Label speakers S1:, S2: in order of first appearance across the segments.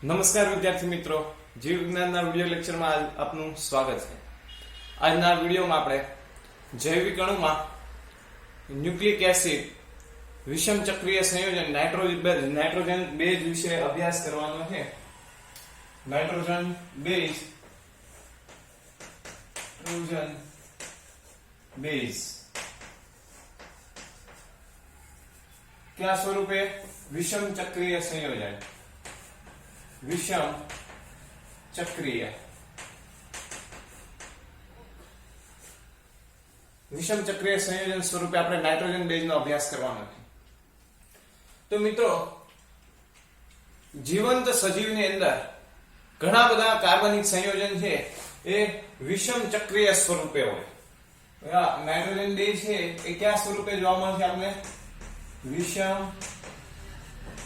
S1: નમસ્કાર વિદ્યાર્થી મિત્રો, જીવ વિજ્ઞાનના વિડિયો લેક્ચરમાં આપનું સ્વાગત છે। આજના વિડિયોમાં આપણે જૈવિક અણુમાં ન્યુક્લિક એસિડ વિષમ ચક્રીય સંયોજન નાઇટ્રોજન બેઝ વિશે અભ્યાસ કરવાનો છે। નાઇટ્રોજન બેઝ क्या स्वरूपे विषम चक्रीय संयोजन विषम चक्रीय संयोजन स्वरूपे આપણે નાઇટ્રોજન બેઝ નો અભ્યાસ કરવાનો છે। તો મિત્રો, જીવંત સજીવની અંદર ઘણા બધા કાર્બનિક સંયોજન છે એ વિષમ ચક્રીય સ્વરૂપે હોય। નાઇટ્રોજન બેઝ છે એ કયા સ્વરૂપે જોવા મળે છે આપણે? વિષમ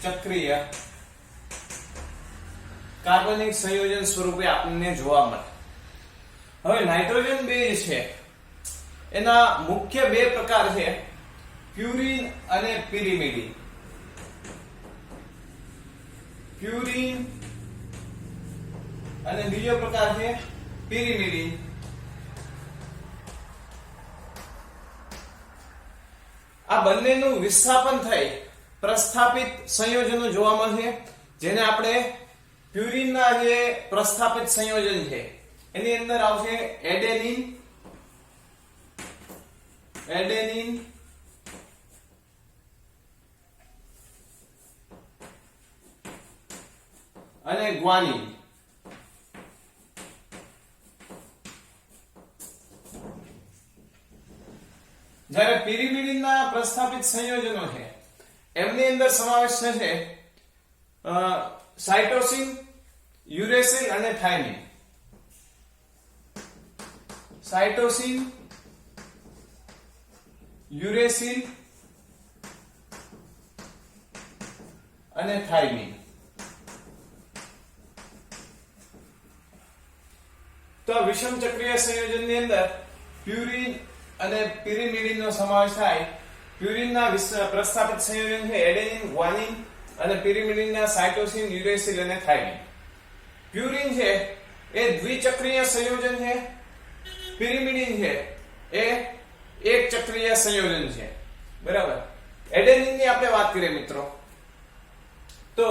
S1: ચક્રીય કાર્બનિક સંયોજન સ્વરૂપે આપણને જોવા મળે। હવે નાઇટ્રોજન બેઝ છે એના મુખ્ય બે પ્રકાર છે, પ્યુરિન અને પિરિમિડિન। પ્યુરિન અને બીજો પ્રકાર છે પિરિમિડિન। આ બંનેનું વિસ્થાપન થઈ પ્રસ્થાપિત સંયોજનો જોવા મળશે, જેને આપણે પ્યુરિનના જે પ્રસ્થાપિત સંયોજન છે એની અંદર આવશે એડેનિન અને ગ્વાનિન। જ્યારે પિરિમિડિનના પ્રસ્થાપિત સંયોજનો છે એમની અંદર સમાવેશ થશે સાઇટોસિન, યુરેસિલ અને થાઇમિન। સાઇટોસિન, યુરેસિલ અને થાઇમિન। તો વિષમ ચક્રીય સંયોજનની અંદર પ્યુરિન અને પિરિમિડિન નો સમાવેશ થાય। પ્યુરિનના પ્રસ્થાપિત સંયોજન છે એડેનિન, ગ્વાનિન અને પિરિમિડિનના સાઇટોસિન, યુરેસિલ અને થાઇમિન। પ્યુરિન છે એ દ્વિચક્રીય સંયોજન છે, પિરિમિડિન છે એ એક ચક્રીય સંયોજન છે, બરાબર। એડેનિનની આપણે વાત કરીએ મિત્રો, તો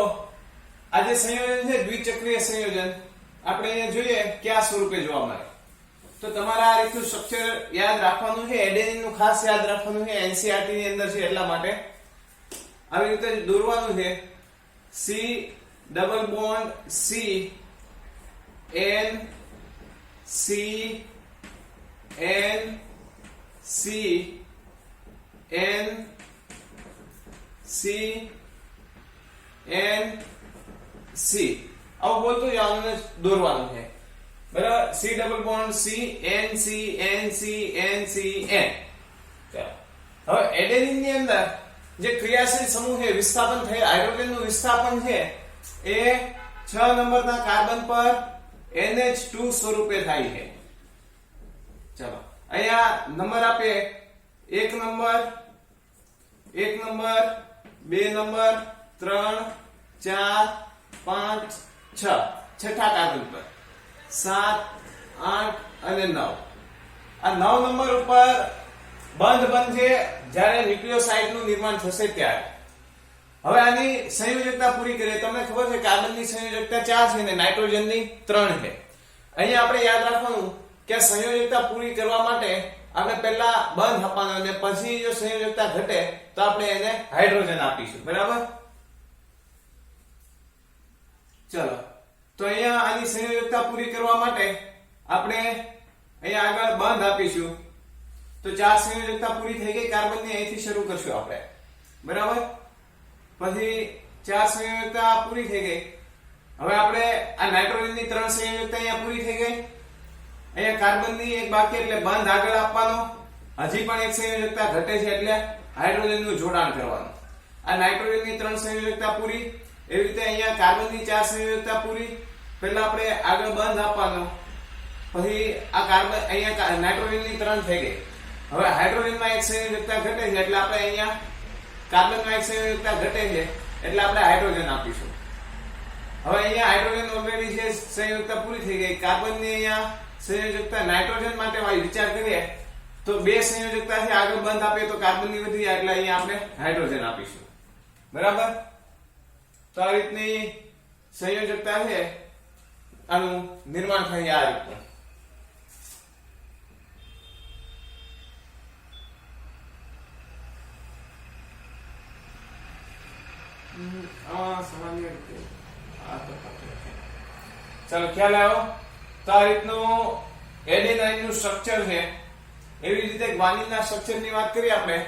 S1: આ જે સંયોજન છે દ્વિચક્રીય સંયોજન આપણે અહીંયા જોઈએ કયા સ્વરૂપે જોવા મળે। તો તમારા આ રીતનું સ્ટ્રક્ચર યાદ રાખવાનું છે, એડેનિન નું ખાસ યાદ રાખવાનું છે, એનસીઈઆરટી ની અંદર છે એટલા માટે આવી રીતે દોરવાનું છે। C double bond C N C N C N C N C આવું બોલતું જવાનું, દોરવાનું છે, બરાબર। C double bond C N C N C N C N। હવે એડેનિન ની અંદર જે ક્રિયાશીલ સમૂહ છે, વિસ્થાપન થઈ હાઇડ્રોજન નું વિસ્થાપન છે એ 6 નંબરના કાર્બન પર NH2 સ્વરૂપે થાય છે। ચલો અહીંયા નંબર આપે 1 નંબર 2 નંબર 3 4 5 6 છઠ્ઠા કાર્બન પર 7 8 અને 9। આ 9 નંબર ઉપર બંધ છે જ્યારે ન્યુક્લિયોસાઇડ નું નિર્માણ થશે ત્યારે। હવે આની સંયોજકતા પૂરી કરીએ। તમને ખબર છે કાર્બનની સંયોજકતા 4 છે અને નાઇટ્રોજનની 3 છે। અહીંયા આપણે યાદ રાખવાનું કે આ સંયોજકતા પૂરી કરવા માટે આપણે પહેલા બંધ આપવાનો અને પછી જો સંયોજકતા ઘટે તો આપણે એને હાઇડ્રોજન આપીશું, બરાબર। ચલો, તો અહીંયા આની સંયોજકતા પૂરી કરવા માટે આપણે અહીંયા આગળ બંધ આપીશું। તો 4 સંયોજકતા પૂરી થઈ ગઈ કાર્બનની, અહીંથી શરૂ કરશું આપણે, બરાબર। પછી 4 સંયોજકતા પૂરી થઈ ગઈ। હવે આપણે આ નાઇટ્રોજનની 3 સંયોજકતા અહીંયા પૂરી થઈ ગઈ। અહીંયા કાર્બનની એક બાકી એટલે બંધ આગળ આપવાનો, હજી પણ એક સંયોજકતા ઘટે છે એટલે હાઇડ્રોજનનું જોડાણ કરવાનું। આ નાઇટ્રોજનની 3 સંયોજકતા પૂરી, એવી રીતે અહીંયા કાર્બનની 4 સંયોજકતા પૂરી, પહેલા આપણે આગળ બંધ આપવાનો, પછી આ કાર્બન અહીંયા નાઇટ્રોજનની 3 થઈ ગઈ। હવે હાઇડ્રોજનમાં એક સંયોજકતા ઘટે છે એટલે આપણે અહીંયા કાર્બનમાં એક સંયોજકતા ઘટે છે એટલે આપણે હાઇડ્રોજન આપીશું। હવે અહીંયા હાઇડ્રોજન ઓલરેડી છે સંયોજકતા પૂરી થઈ ગઈ. કાર્બનની અહીંયા સંયોજકતા નાઇટ્રોજન માટે વિચાર કરીએ તો બે સંયોજકતા છે આગળ બંધ આપીએ તો કાર્બનની વધી જાય એટલે અહીંયા આપણે હાઇડ્રોજન આપીશું. બરાબર. તો આ રીતની સંયોજકતા છે આનું નિર્માણ થાય આ રીતનું. સામાન્ય રીતે ચાલો ખ્યાલ આવ્યો. તો આ રીતનું એડેનાઇન નું સ્ટ્રક્ચર છે. એવી રીતે ગ્વાનિન ના સ્ટ્રક્ચર ની વાત કરીએ આપણે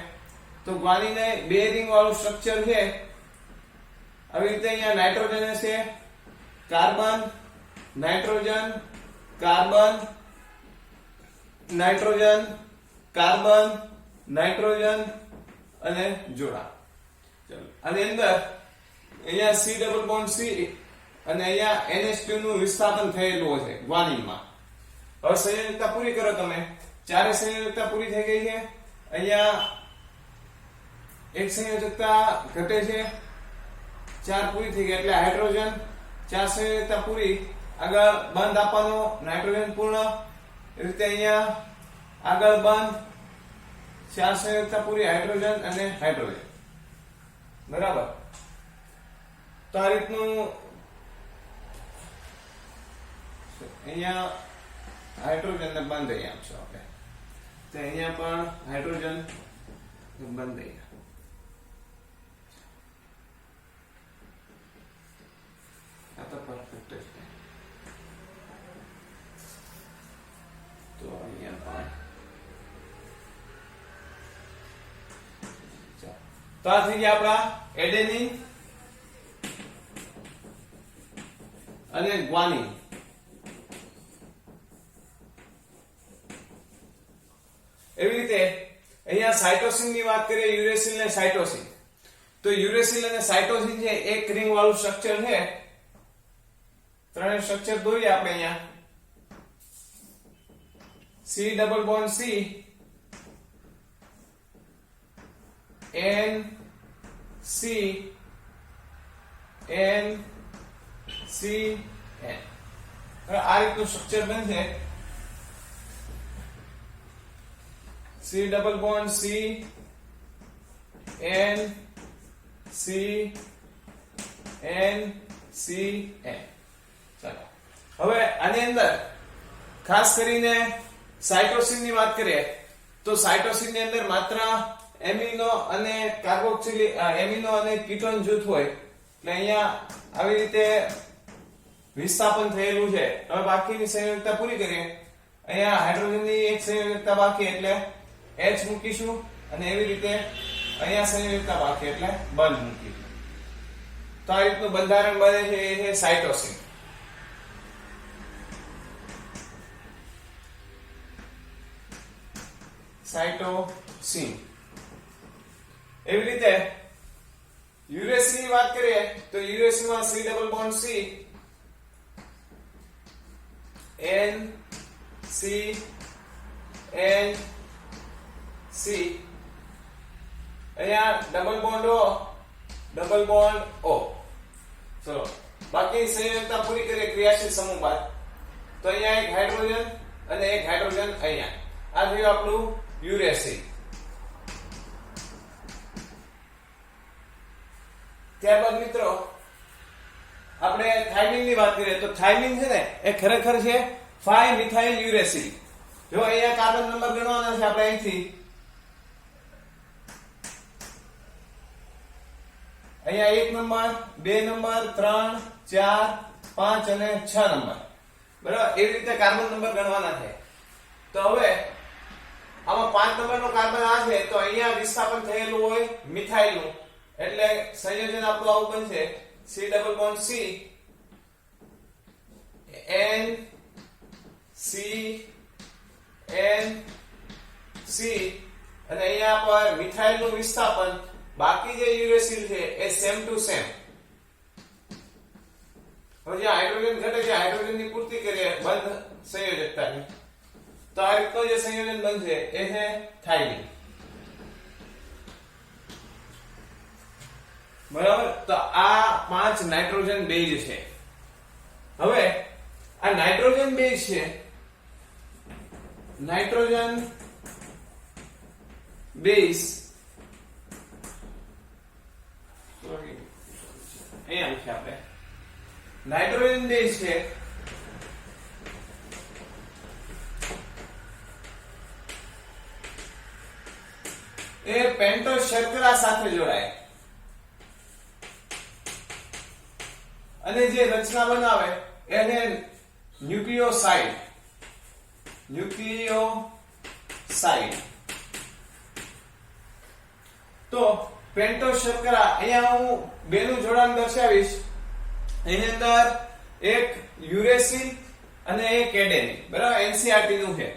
S1: તો ગ્વાનિન એ બે રિંગ વાળું સ્ટ્રક્ચર છે. આવી રીતે અહીંયા નાઇટ્રોજન છે, carbon, nitrogen, carbon, nitrogen, carbon, nitrogen અને જોડા. ચલો આની અંદર અહીંયા C ડબલ બોન્ડ C અને અહીંયા NH2 નું વિસ્થાપન થયેલું છે ગ્વાનિનમાં. હવે સંયોજકતા પૂરી કરો તમે. ચારે સંયોજકતા પૂરી થઈ ગઈ છે. અહીંયા એક સંયોજકતા ઘટે છે. ચાર પૂરી થઈ ગઈ એટલે હાઇડ્રોજન. ચાર સંયોજકતા પૂરી. આગળ બંધ આપવાનો નાઇટ્રોજન પૂર્ણ. એ રીતે અહીંયા આગળ બંધ. ચાર સંયોજકતા પૂરી હાઇડ્રોજન અને હાઇડ્રોજન. બરાબર. તો આ રીતનું અહીંયા હાઇડ્રોજન ને બંધ અહીંયા આપશો આપણે. તો અહીંયા પણ હાઇડ્રોજન બંધ અહીંયા. આ તો પરફેક્ટ છે. તો અહીંયા પણ તો આ થઈ ગયા આપણા એડેનિન અને ગ્વાનિન. એવી રીતે અહીંયા સાઇટોસિન ની વાત કરીએ, યુરેસિલ ને સાઇટોસિન. તો યુરેસિલ અને સાઇટોસિન છે એક રિંગ વાળું સ્ટ્રક્ચર છે. ત્રણેય સ્ટ્રક્ચર દોરીએ આપણે અહીંયા. C double bond C, N C, N C, N. આ રીતનું સ્ટ્રક્ચર બનશે. C double bond C, N C, N C, N. ચાલો હવે આની અંદર ખાસ કરીને સાઇટોસિન ની વાત કરીએ તો સાઇટોસિન ની અંદર માત્ર એમિનો અને કાર્બોક્સિલિક એમિનો અને કીટોન જૂથ હોય એટલે અહીંયા આવી રીતે વિસ્થાપન થયેલું છે. હવે બાકીની સંયોજકતા પૂરી કરીએ. અહીંયા હાઇડ્રોજન ની એક સંયોજકતા બાકી એટલે H મૂકીશું અને એવી રીતે અહીંયા સંયોજકતા બાકી એટલે બંધ મૂકીશું. તો આ રીતનું બંધારણ બને છે એ છે સાઇટોસિન. સાઇટોસિન. એવી રીતે યુરેસિલ ની વાત કરીએ તો યુરેસિલ માં C double bond C, N C, N C. અહીંયા double bond O, double bond O. ચલો બાકી સંયોજકતા પૂરી કરીએ ક્રિયાશીલ સમૂહ બાદ. તો અહીંયા એક હાઇડ્રોજન અને એક હાઇડ્રોજન અહીંયા. આ થયું આપણું યુરેસિલ. ત્યારબાદ મિત્રો આપણે થાઇમિન ની વાત કરીએ તો થાઇમિન છે ને એ ખરેખર છે 5 મિથાઇલ યુરેસિલ. જો અહીંયા કાર્બન નંબર ગણવાના છે આપણે અહીંથી. અહીંયા 1 નંબર, 2 નંબર, 3, 4, 5 અને 6 નંબર. બરાબર. એવી રીતે કાર્બન નંબર ગણવાના છે. તો હવે આમાં 5 નંબરનો કાર્બન આ છે તો અહીંયા વિસ્થાપન થયેલું હોય મિથાઇલ નું એટલે સંયોજન આપણું આવું બનશે C double bond C, N C, N C અને અહીંયા પર મિથાઇલ નું વિસ્થાપન. બાકી જે યુરેસિલ છે એ સેમ ટુ સેમ. હવે જે હાઇડ્રોજન ઘટે છે હાઇડ્રોજન ની પૂર્તિ કરીએ બંધ સંયોજકતાની. તો આ રીતનું જે સંયોજન બનશે એ છે થાઇમિન. બરાબર. તો આ 5 નાઇટ્રોજન બેઝ છે. હવે આ નાઇટ્રોજન બેઝ છે, નાઇટ્રોજન બેઝ અહીંયા લખીએ આપણે નાઇટ્રોજન બેઝ છે એ પેન્ટોઝ શર્કરા સાથે જોડાય અને જે રચના બનાવે એને ન્યુક્લિયોસાઇડ તો પેન્ટોઝ શર્કરા અહીંયા હું બેનું જોડાણ દર્શાવીશ. એની અંદર એક યુરેસિલ અને એક એડેનિન, બરાબર, NCRT નું છે.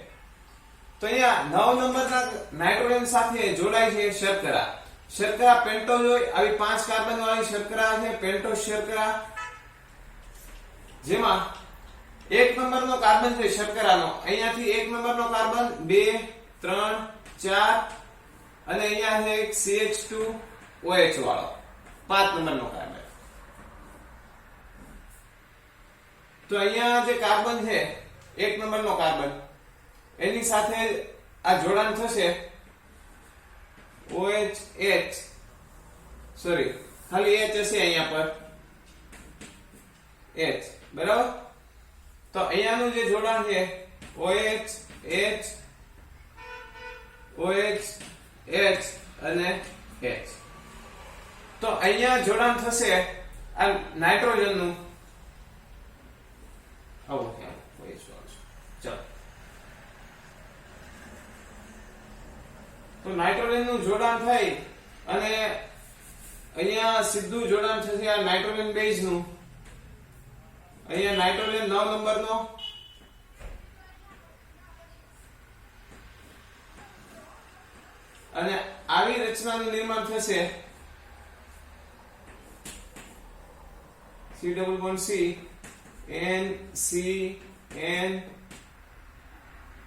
S1: તો અહીંયા 9 નંબરના નાઇટ્રોજન સાથે જોડાય છે શર્કરા. શર્કરા પેન્ટોઝ હોય, આવી 5 કાર્બન વાળી શર્કરા છે પેન્ટોઝ શર્કરા, જેમાં 1 નંબરનો કાર્બન છે શર્કરાનો, અહીંયાથી 1 નંબરનો કાર્બન 2 3 4 અને અહીંયા છે એક CH2OH વાળો 5 નંબરનો કાર્બન. તો અહીંયા જે કાર્બન છે 1 નંબરનો કાર્બન, એની સાથે આ જોડાણ થશે OH, સોરી ખાલી H હશે અહીંયા પર H, બરાબર. તો અહીંયાનું જે જોડાણ છે OH, H અને H. તો અહીંયા જોડાણ થશે આ નાઇટ્રોજન નું. આવો ચાલો, તો નાઇટ્રોજન નું જોડાણ થાય અને અહીંયા સીધું જોડાણ થશે આ નાઇટ્રોજન બેઝ નું. અહીંયા નાઇટ્રોજન 9 નંબરનો અને આવી રચનાનું નિર્માણ થશે C double bond C N C N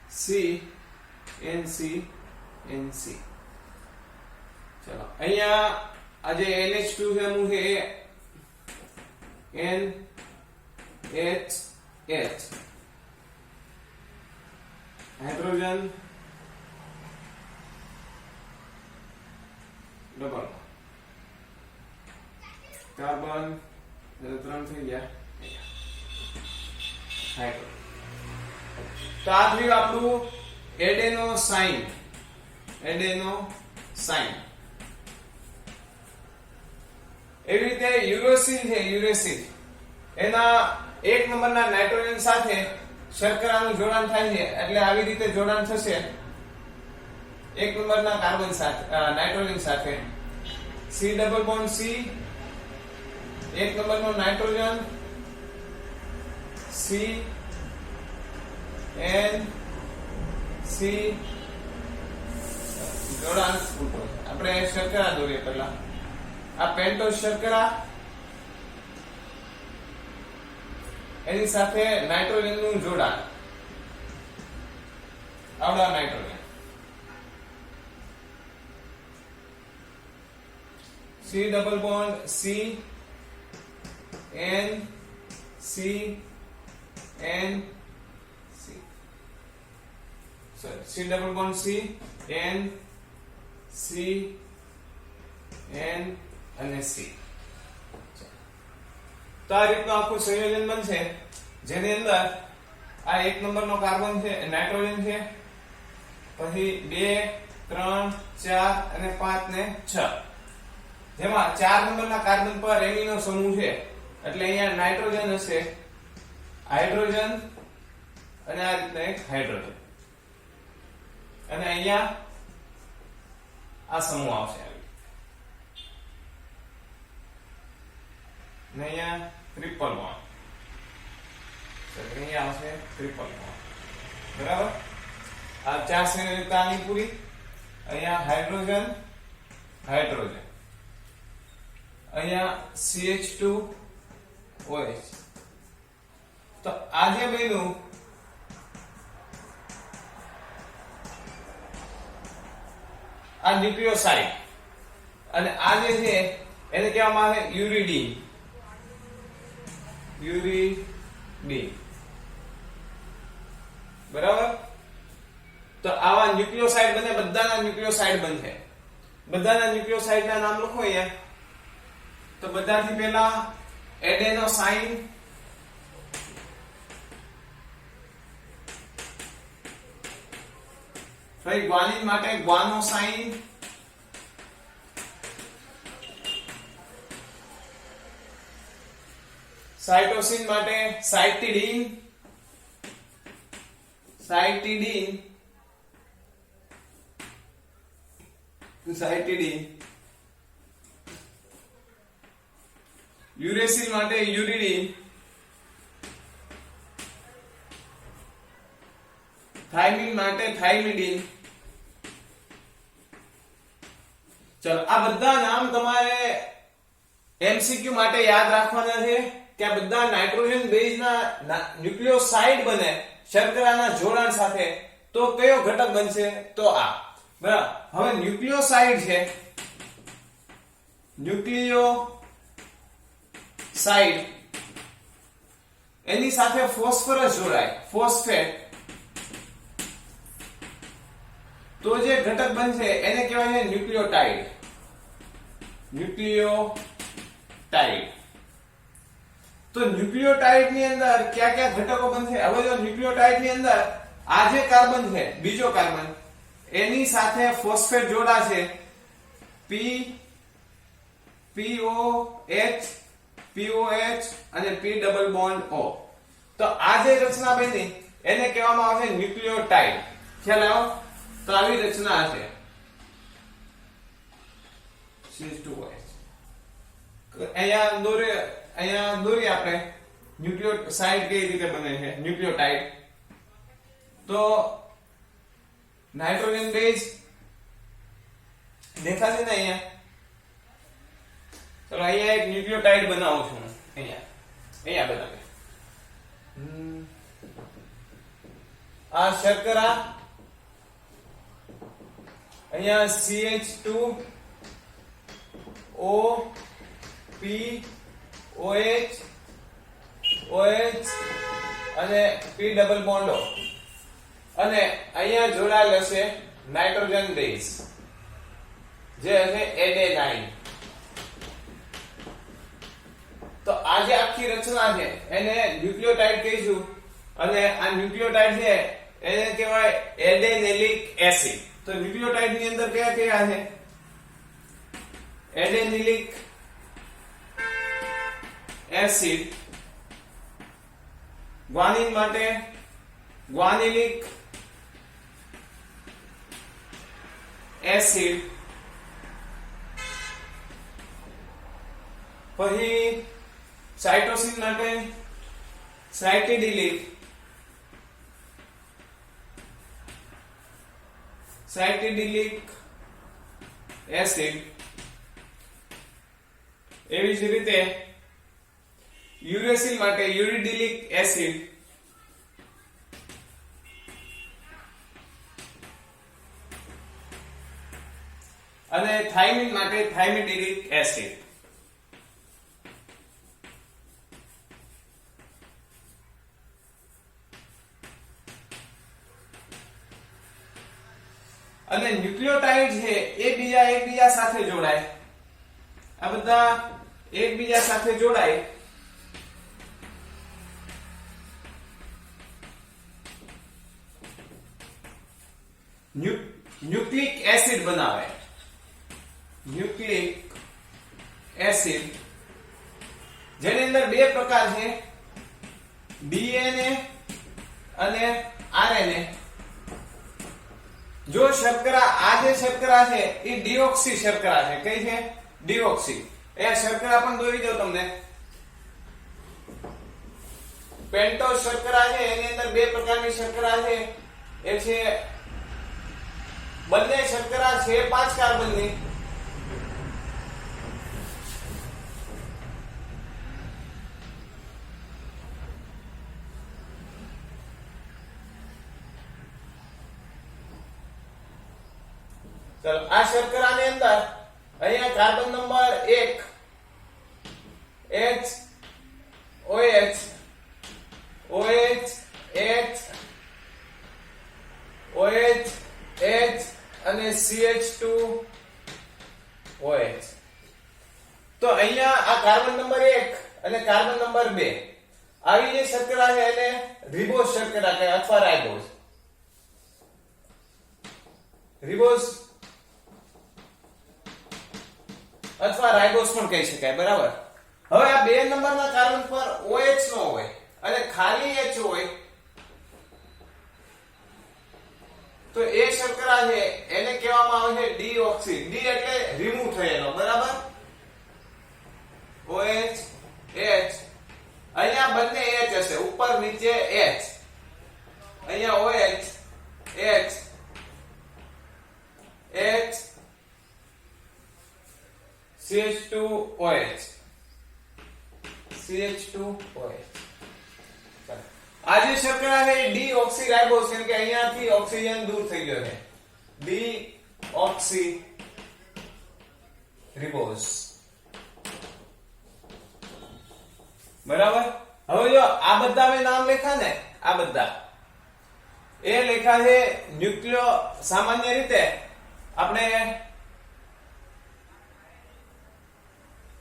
S1: C N C N C. ચલો અહીંયા આ જે NH2 છે એનું છે N H H, hydrogen double carbon 3 થઈ ગયા હાઇડ્રોજન. તો આ થયું આપણું એડેનોસાઇન. એવી રીતે યુરેસિલ છે, યુરેસિલ એના 1 નંબરના નાઇટ્રોજન સાથે શર્કરાનું જોડાણ થાય છે, એટલે આવી રીતે જોડાણ થશે 1 નંબરના કાર્બન સાથે નાઇટ્રોજન સાથે C ડબલ બોન્ડ C, 1 નંબરનો નાઇટ્રોજન C N C જોડાણ ફૂટો. આપણે શર્કરા દોરીએ પહેલા. આ પેન્ટોઝ શર્કરા એની સાથે નાઇટ્રોજન નું જોડાણ, આવડા nitrogen C double bond C N C N C, sorry, C double bond C N C N અને C. તો આ રીતનું આખું સંયોજન બનશે, જેની અંદર આ 1 નંબરનો કાર્બન છે, નાઇટ્રોજન છે, પછી 2 3 4 અને 5 ને 6, જેમાં 4 નંબરના કાર્બન પર એમિનો સમૂહ છે, એટલે અહીંયા નાઇટ્રોજન હશે, હાઇડ્રોજન અને આ રીતના એક હાઇડ્રોજન, અને અહીંયા આ સમૂહ આવશે અને અહીંયા ટ્રિપલ બોન્ડ, અહીંયા આવશે ટ્રિપલ બોન્ડ, બરાબર. આ 4 સંયોજકતાની પૂરી. અહીંયા હાઇડ્રોજન હાઇડ્રોજન, અહીંયા CH2OH. તો આ જે બન્યું આ ન્યુક્લિયોસાઇડ, અને આ જે છે એને કહેવામાં આવે યુરિડીન. યુરિડીન ડી. બરાબર. તો આવા ન્યુક્લિયોસાઇડ બને, બધાના ન્યુક્લિયોસાઇડ બનશે. બધાના ન્યુક્લિયોસાઇડ ના નામ લખો અહીંયા. તો બધાથી પહેલા એડેનોસાઇન, ભાઈ ગ્વાનિન માટે ગ્વાનોસાઇન, સાઇટોસિન માટે સાઇટિડીન, યુરેસિલ માટે યુરિડીન, થાઇમિન માટે થાઇમિડીન. ચલો આ બધા નામ તમારે એમસીક્યુ માટે યાદ રાખવાના છે કે આ બધા નાઇટ્રોજન બેઝ ના ન્યુક્લિયોસાઇડ બને શર્કરાના જોડાણ સાથે. તો કયો ઘટક બનશે? તો આ. બરાબર. હવે ન્યુક્લિયોસાઇડ છે, ન્યુક્લિયોસાઇડ એની સાથે ફોસ્ફરસ જોડાય, ફોસ્ફેટ. તો જે ઘટક બનશે એને કહેવાય છે ન્યુક્લિયોટાઇડ. તો ન્યુક્લિયોટાઇડ ની અંદર કયા કયા ઘટકો બનશે? હવે જો ન્યુક્લિયોટાઇડ ની અંદર આ જે કાર્બન છે, બીજો કાર્બન, એની સાથે ફોસ્ફેટ જોડાશે, POH અને P ડબલ બોન્ડ O. તો આ જે રચના બની એને કહેવામાં આવે છે ન્યુક્લિયોટાઇડ. ખ્યાલ આવ્યો? તો આવી રચના હશે. અહીંયા દોરી આપણે ન્યુક્લિયોસાઇડ કઈ રીતે બને છે, ન્યુક્લિયોટાઇડ. તો નાઇટ્રોજન બેઝ દેખાશે ને અહીંયા. ચલો અહીંયા એક ન્યુક્લિયોટાઇડ બનાવું છું. અહીંયા બનાવે. આ શર્કરા, અહીંયા CH2 O P OH અને P ડબલ બોન્ડ O. અને અહીંયા જોડાયેલ હશે નાઇટ્રોજન બેઝ જે હશે એડેનાઇન. તો આ જે આખી રચના છે એને ન્યુક્લિયોટાઇડ કહીશું. અને આ ન્યુક્લિયોટાઇડ છે એને કહેવાય એડેનિલિક એસિડ. તો ન્યુક્લિયોટાઇડ ની અંદર કયા કયા છે? એડેનિલિક એસિડ. ગ્વાનિન માટે ગ્વાનિલિક એસિડ. પછી સાઇટોસિન માટે સાઇટિડિલિક એસિડ. એવી જ રીતે યુરેસિલ માટે યુરિડિલિક એસિડ. અને થાઇમિન માટે થાઇમિડિલિક એસિડ. અને ન્યુક્લિયોટાઇડ છે એ એકબીજા સાથે જોડાય. આ બધા એકબીજા સાથે જોડાય ન્યુક્લિક એસિડ બનાવે. ન્યુક્લિક એસિડ જેની અંદર બે પ્રકાર છે, DNA અને RNA. જો શર્કરા, આ જે શર્કરા છે એ ડીઓક્સી શર્કરા છે. કઈ છે? ડીઓક્સી. એ શર્કરા પણ દોરી દઉં તમને. પેન્ટોઝ શર્કરા છે એની અંદર બે પ્રકારની શર્કરા છે. એ છે બંને શર્કરા છે 5 કાર્બનની. ચલો આ શર્કરાની અંદર અહીંયા carbon number 1 HOH carbon number 2 આવી જે શર્કરા છે એને રિબોઝ શર્કરા કહે અથવા રાઇબોઝ. રિબોઝ અથવા રાઇબોઝ પણ કહી શકાય, બરાબર. હવે આ 2 નંબરના કાર્બન પર OH નો હોય અને ખાલી H હોય તો એ શર્કરા છે એને કહેવામાં આવે છે ડીઓક્સી. ડી એટલે રિમૂવ થયેલો, બરાબર. OH H અહીંયા બંને H હશે, ઉપર નીચે H. અહીંયા OH H H CH2OH CH2OH. આ જે શર્કરા છે ડીઓક્સી રાઇબોઝ, કેમ કે અહીંયાથી ઓક્સિજન દૂર થઈ ગયો છે. ડીઓક્સી રિબોઝ, બરાબર. હવે જો આ બધા મેં નામ લખ્યા ને, આ બધા એ લેખા છે ન્યુક્લિયો. સામાન્ય રીતે આપણે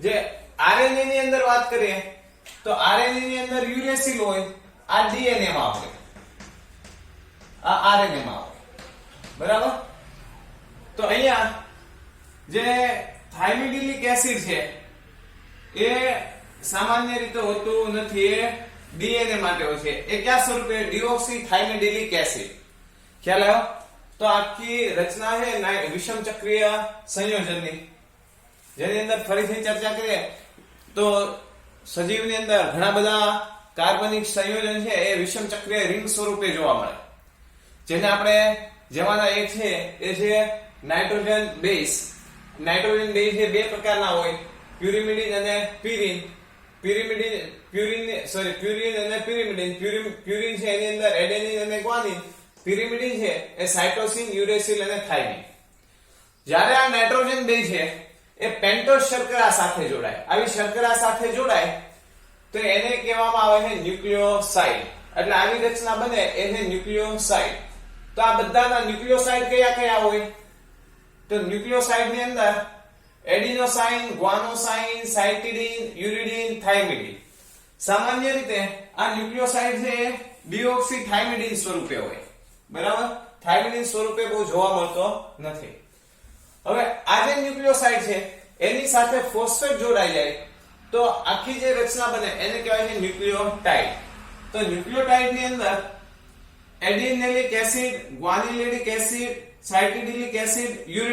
S1: જે આરએનએ ની અંદર વાત કરીએ તો આરએનએ ની અંદર યુરેસિલ હોય, આ ડીએનએ માં આવે, આ આરએનએ માં આવે, બરાબર. તો અહીંયા જે થાઇમિડિલિક એસિડ છે એ સામાન્ય રીતે હોતું નથી, એ ડીએનએ માટે હોય છે. એ કયા સ્વરૂપે? Deoxy thymidylic acid. ખ્યાલ આવ્યો? તો આખી રચના છે વિષમ ચક્રીય સંયોજનની, જેની અંદર ફરીથી ચર્ચા કરીએ તો સજીવની અંદર ઘણા બધા કાર્બનિક સંયોજન છે એ વિષમ ચક્રીય રિંગ સ્વરૂપે જોવા મળે. જેને આપણે જેમાંના એક છે એ છે નાઇટ્રોજન બેઝ. નાઇટ્રોજન બેઝ એ બે પ્રકારના હોય, પ્યુરિમિડિન અને પિરિન. પ્યુરિન અને પિરિમિડિન. પ્યુરિન છે એની અંદર એડેનિન અને ગ્વાનિન. પિરિમિડિન છે એ સાઇટોસિન, યુરેસિલ અને થાઇમિન. જ્યારે આ નાઇટ્રોજન બેઝ છે એ પેન્ટોઝ શર્કરા સાથે જોડાય, આવી શર્કરા સાથે જોડાય તો એને કહેવામાં આવે છે ન્યુક્લિયોસાઇડ. એટલે આવી રચના બને એને ન્યુક્લિયોસાઇડ. તો આ બધાના ન્યુક્લિયોસાઇડ કયા કયા હોય? તો ન્યુક્લિયોસાઇડ ની અંદર એડિનોસાઇન, ગ્વાનોસાઇન, સાઇટિડિન, યુરિડિન, થાઇમિડિન. સામાન્ય રીતે આ ન્યુક્લિયોસાઇડ છે ડીઓક્સી થાઇમિડિન સ્વરૂપે હોય, બરાબર. થાઇમિડિન સ્વરૂપે બહુ જોવા મળતો નથી. હવે આ જે ન્યુક્લિયોસાઇડ છે એની સાથે ફોસ્ફેટ જોડાઈ જાય તો આખી જે રચના બને એને કહેવાય છે ન્યુક્લિયોટાઇડ. તો ન્યુક્લિયોટાઇડ ની અંદર એડિનિલિક એસિડ, ગ્વાનિલિક એસિડ, સાઇટિડિલિક એસિડ, યુરિક